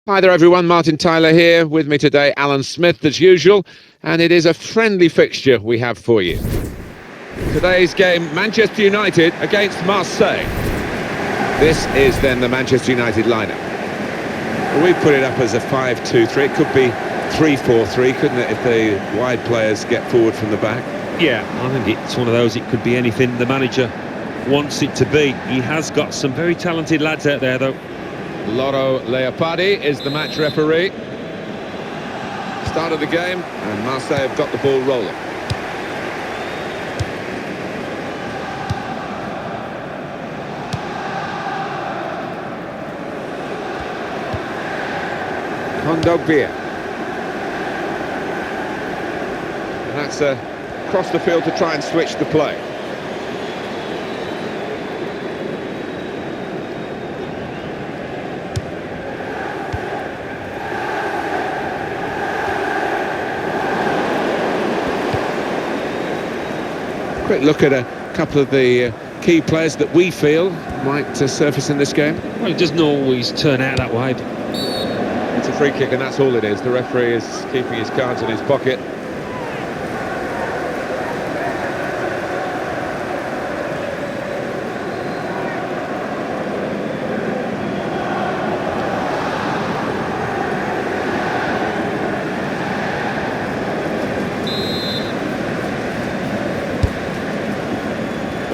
Hi there everyone, Martin Tyler here, with me today Alan Smith as usual, and it is a friendly fixture we have for you. Today's game, Manchester United against Marseille. This is then the Manchester United lineup. We put it up as a 5-2-3, it could be 3-4-3, couldn't it, if the wide players get forward from the back? Yeah, I think it's one of those, it could be anything the manager wants it to be. He has got some very talented lads out there though. Loro Leopardi is the match referee. Start of the game, and Marseille have got the ball rolling. Kondogbia. And that's across the field to try and switch the play. Quick look at a couple of the key players that we feel might surface in this game. Well, it doesn't always turn out that way. It's a free kick and that's all it is. The referee is keeping his cards in his pocket.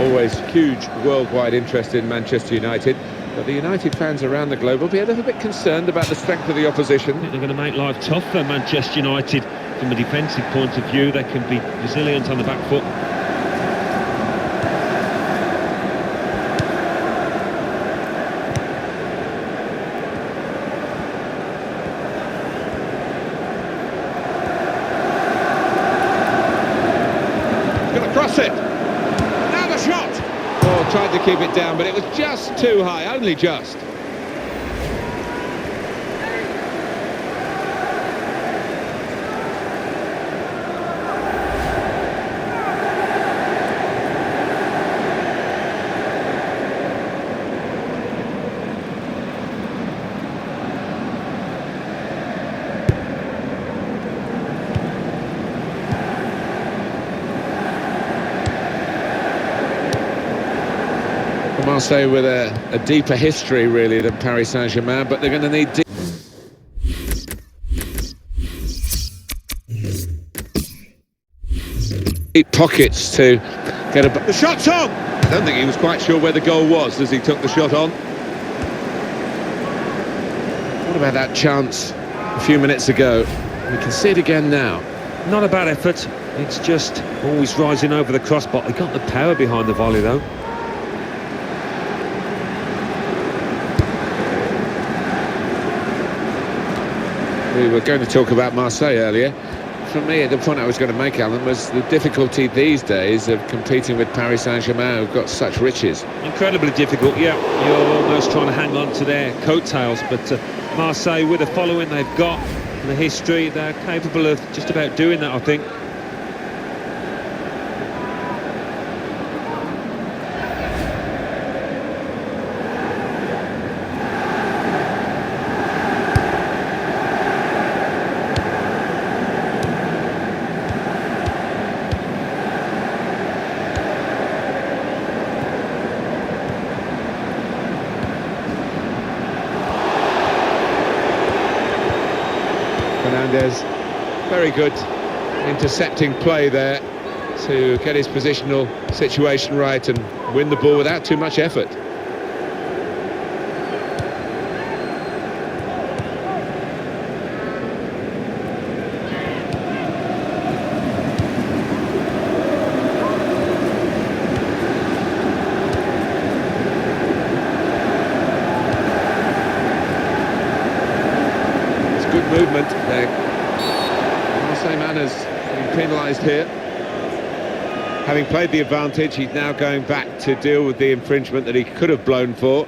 Always huge worldwide interest in Manchester United, but the United fans around the globe will be a little bit concerned about the strength of the opposition. I think they're going to make life tough for Manchester United from a defensive point of view. They can be resilient on the back foot. He's going to cross it. Shot! Oh, tried to keep it down, but it was just too high, only just. Marseille with a deeper history really than Paris Saint-Germain, but they're going to need deep pockets to get a... The shot's on! I don't think he was quite sure where the goal was as he took the shot on. What about that chance a few minutes ago? We can see it again now. Not a bad effort, it's just always rising over the crossbar. He got the power behind the volley though. We were going to talk about Marseille earlier. For me, the point I was going to make, Alan, was the difficulty these days of competing with Paris Saint-Germain, who've got such riches. Incredibly difficult, yeah. You're almost trying to hang on to their coattails, but Marseille, with the following they've got, and the history, they're capable of just about doing that, I think. Fernandez, very good intercepting play there to get his positional situation right and win the ball without too much effort. Good movement there. Marseille man has been penalised here. Having played the advantage, he's now going back to deal with the infringement that he could have blown for,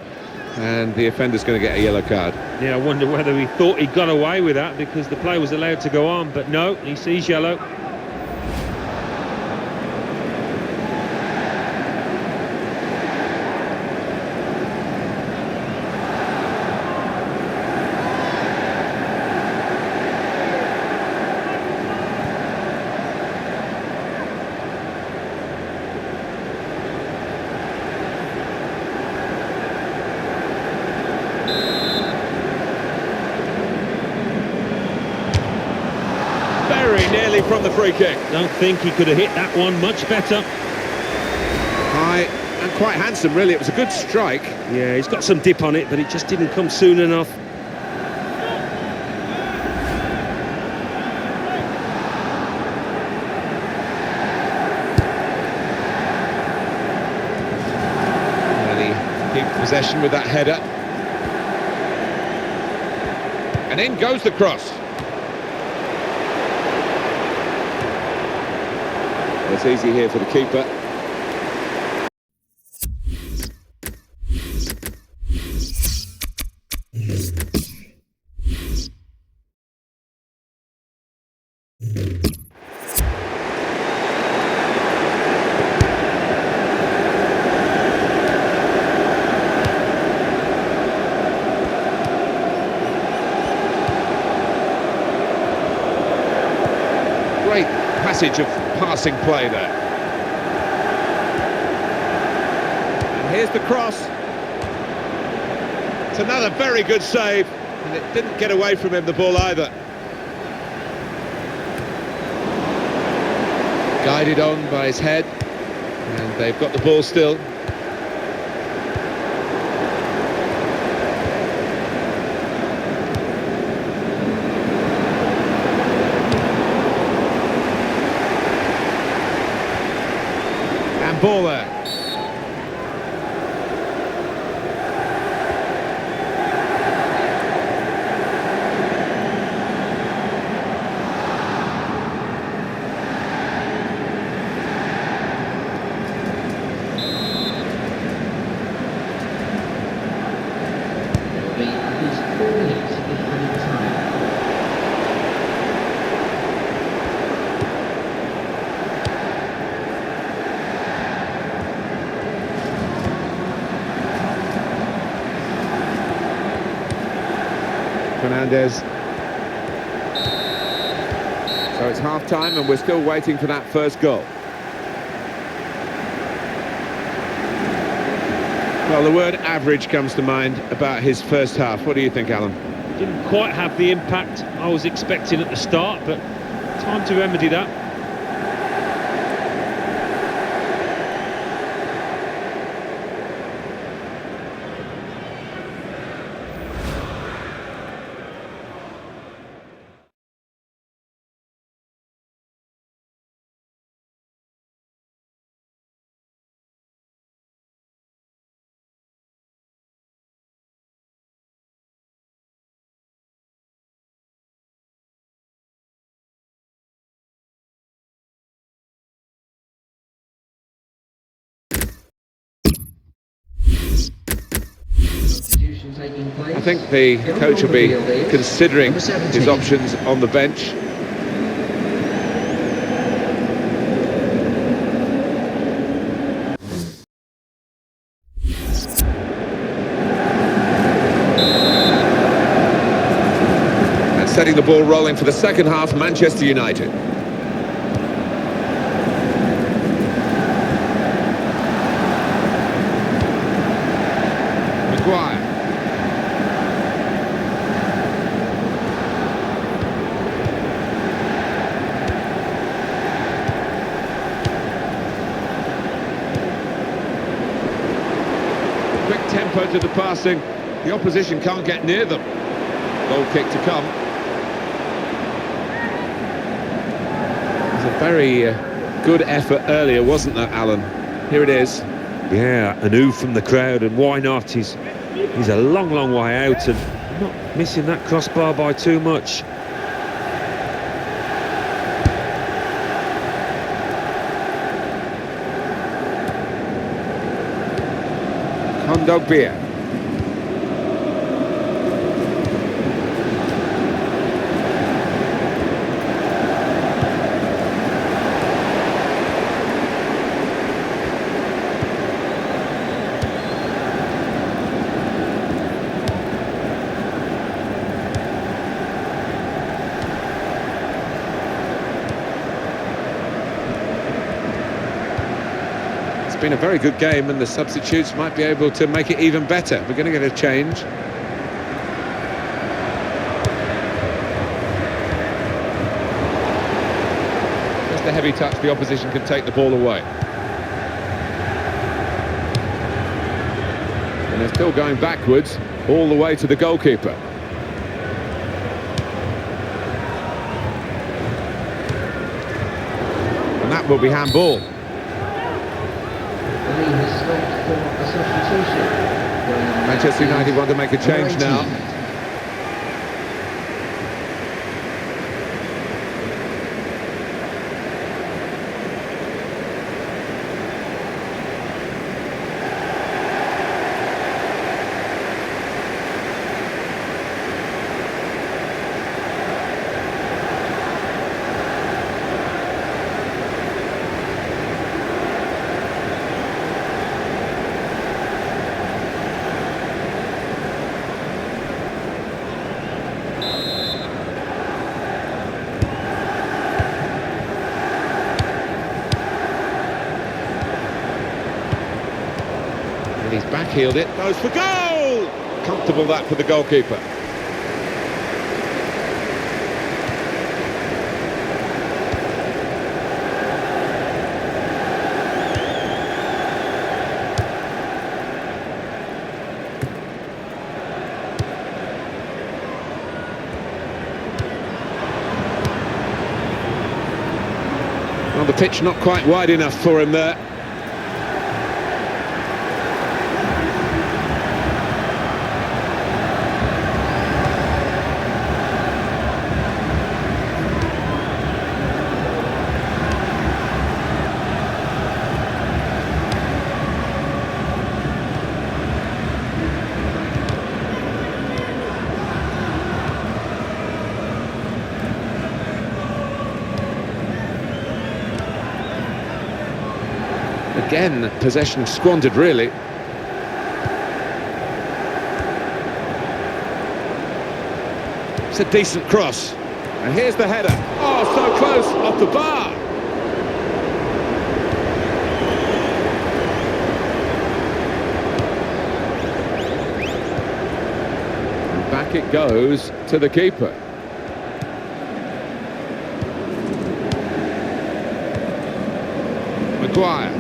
and the offender's going to get a yellow card. Yeah, I wonder whether he thought he got away with that because the play was allowed to go on, but no, he sees yellow. very nearly from the free kick. Don't think he could have hit that one much better. High and quite handsome, really. It was a good strike. Yeah, he's got some dip on it, but it just didn't come soon enough. Keep possession with that header. And in goes the cross. It's easy here for the keeper. Great passage of passing play there. And here's the cross. It's another very good save, and it didn't get away from him, the ball, either. Guided on by his head, and they've got the ball still. Ball there. Fernandez. So it's half-time and we're still waiting for that first goal. Well, the word average comes to mind about his first half. What do you think, Alan? Didn't quite have the impact I was expecting at the start, but time to remedy that. I think the coach will be considering his options on the bench. And setting the ball rolling for the second half, Manchester United. Quick tempo to the passing, the opposition can't get near them. Goal kick to come. It was a very good effort earlier, wasn't there, Alan? Here it is. Yeah, an ooh from the crowd, and why not? He's a long, long way out and not missing that crossbar by too much. Kondogbia. It's been a very good game and the substitutes might be able to make it even better. We're going to get a change. heavy touch, the opposition can take the ball away. And they're still going backwards, all the way to the goalkeeper. And that will be handball. Manchester United want to make a change now. He's backheeled it, goes for goal! Comfortable that for the goalkeeper. Well, the pitch not quite wide enough for him there. Again, possession squandered, really. It's a decent cross. And here's the header. Oh, so close, off the bar. And back it goes to the keeper. Maguire.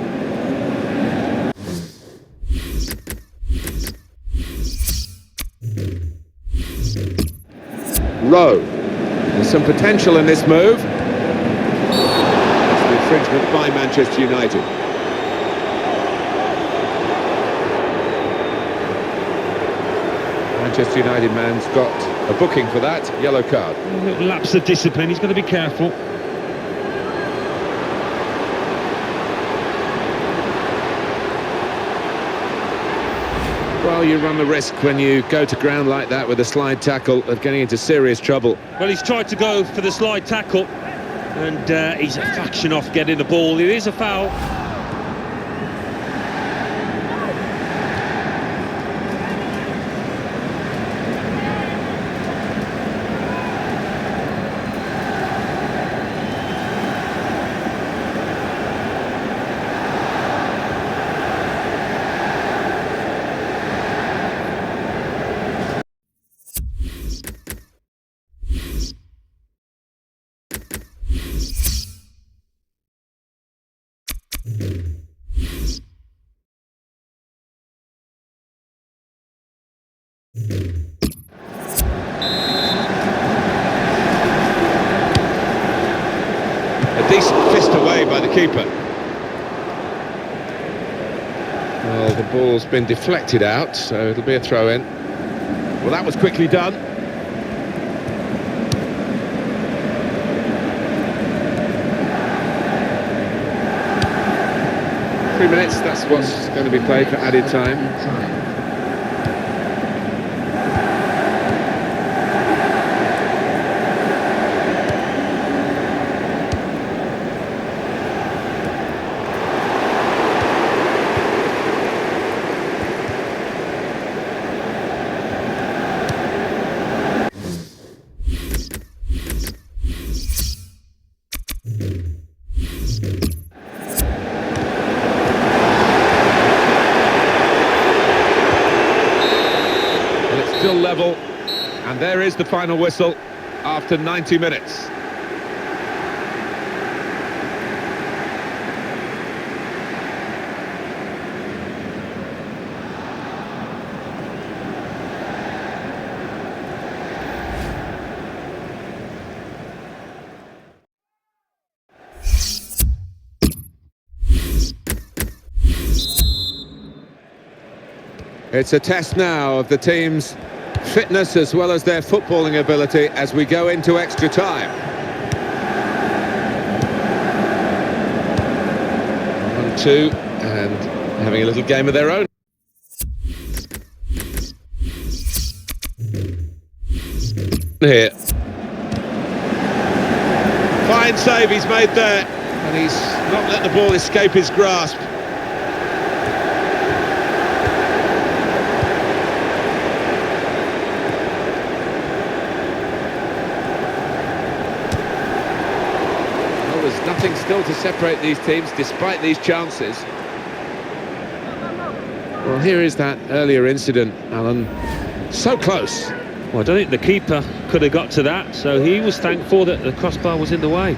Rowe. There's some potential in this move. That's an infringement by Manchester United. Manchester United man's got a booking for that, yellow card. A little lapse of discipline, he's got to be careful. Well, you run the risk when you go to ground like that with a slide tackle of getting into serious trouble. Well, he's tried to go for the slide tackle, and he's a fraction off getting the ball. It is a foul. A decent fist away by the keeper. Well, the ball's been deflected out, so it'll be a throw-in. Well, that was quickly done. Three minutes, that's what's going to be played for added time. Still level, and there is the final whistle after 90 minutes. It's a test now of the team's fitness as well as their footballing ability as we go into extra time. 1-2, and having a little game of their own. Here. Fine save he's made there, and he's not let the ball escape his grasp. Well, there's nothing still to separate these teams despite these chances. Well, here is that earlier incident, Alan. So close. Well, I don't think the keeper could have got to that, so he was thankful that the crossbar was in the way.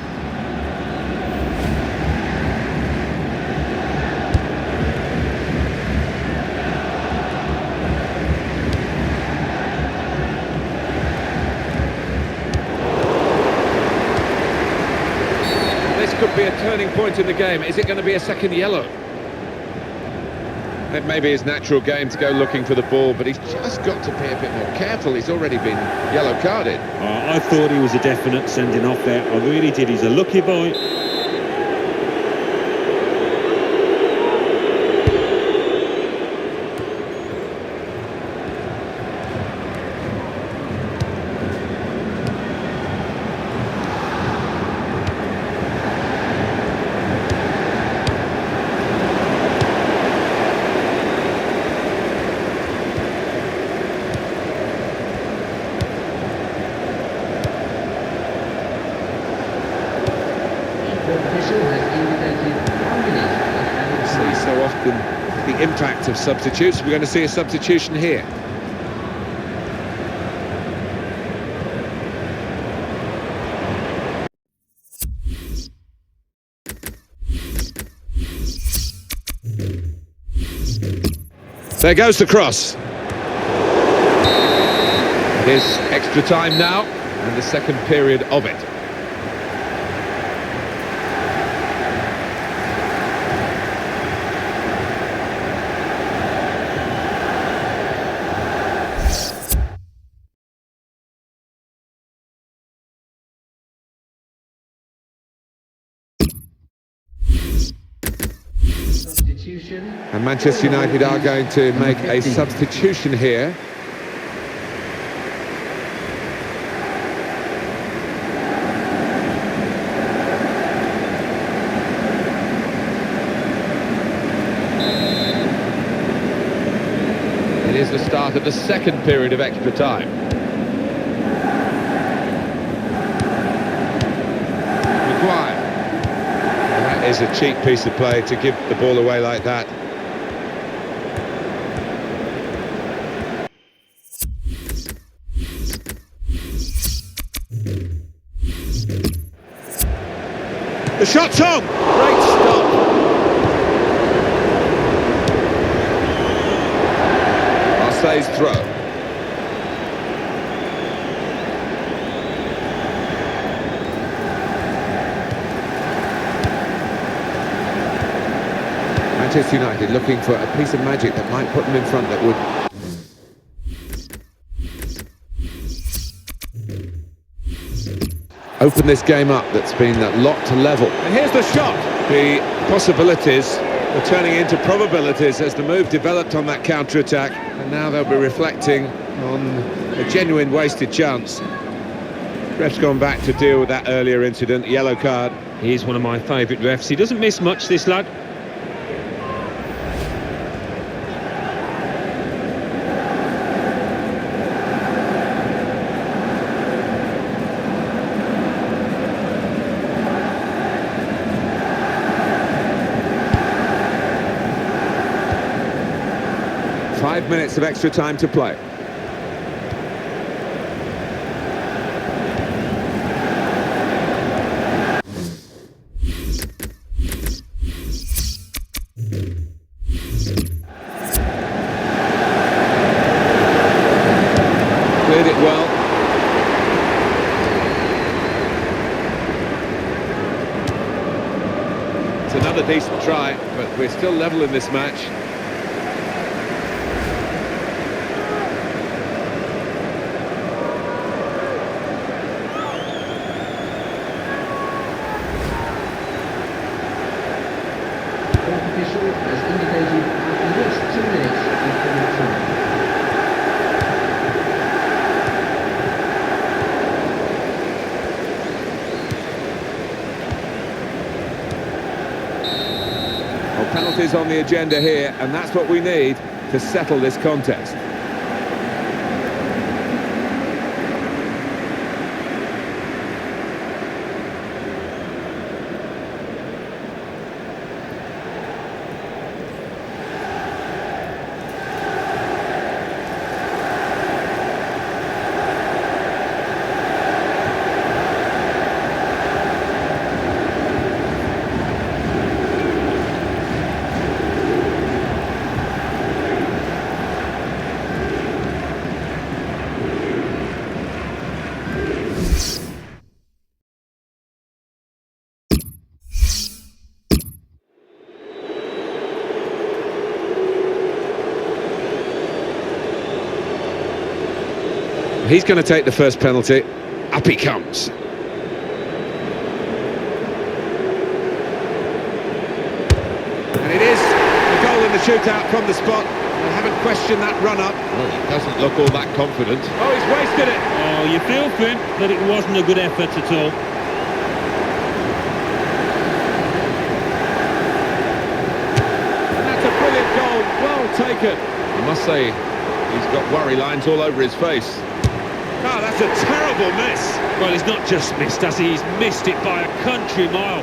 This could be a turning point in the game. Is it going to be a second yellow? It may be his natural game to go looking for the ball, but he's just got to be a bit more careful. He's already been yellow carded. I thought he was a definite sending off there. I really did. He's a lucky boy. See so often the impact of substitutes. We're going to see a substitution here. There goes the cross. It is extra time now, and the second period of it. And Manchester United are going to make a substitution here. It is the start of the second period of extra time. Maguire. That is a cheap piece of play to give the ball away like that. The shot's on! Great stop! Marseille's throw. Manchester United looking for a piece of magic that might put them in front, that would... open this game up that's been locked to level. And here's the shot. The possibilities were turning into probabilities as the move developed on that counter-attack, and now they'll be reflecting on a genuine wasted chance. Ref's gone back to deal with that earlier incident, yellow card. He's one of my favourite refs. He doesn't miss much, this lad. Five minutes of extra time to play. Cleared it well. It's another decent try, but we're still level in this match. Penalties on the agenda here, and that's what we need to settle this contest. He's going to take the first penalty. Up he comes. And it is a goal in the shootout from the spot. I haven't questioned that run-up. Well, he doesn't look all that confident. Oh, he's wasted it. Oh, you feel for him that it wasn't a good effort at all. And that's a brilliant goal. Well taken. I must say, he's got worry lines all over his face. Oh, that's a terrible miss. Well, he's not just missed, has he? He's missed it by a country mile.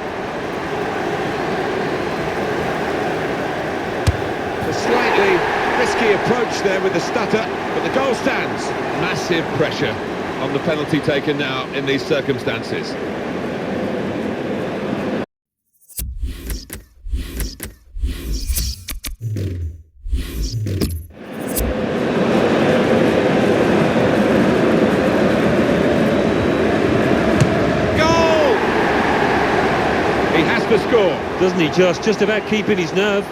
A slightly risky approach there with the stutter, but the goal stands. Massive pressure on the penalty taken now in these circumstances. He has to score. Doesn't he just about keeping his nerve.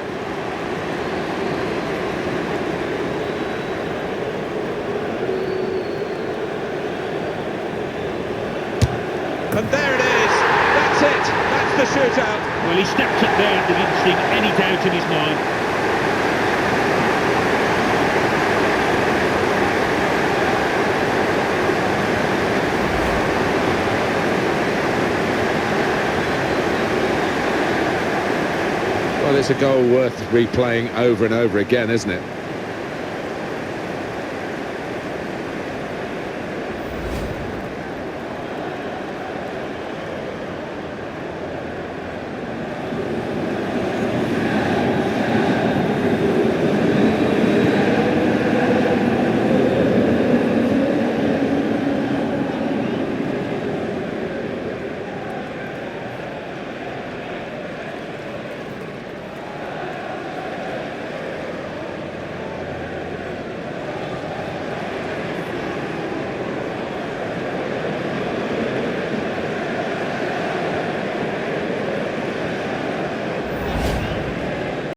And there it is. That's it. That's the shootout. Well, he stepped up there and didn't seem any doubt in his mind. Well, it's a goal worth replaying over and over again, isn't it?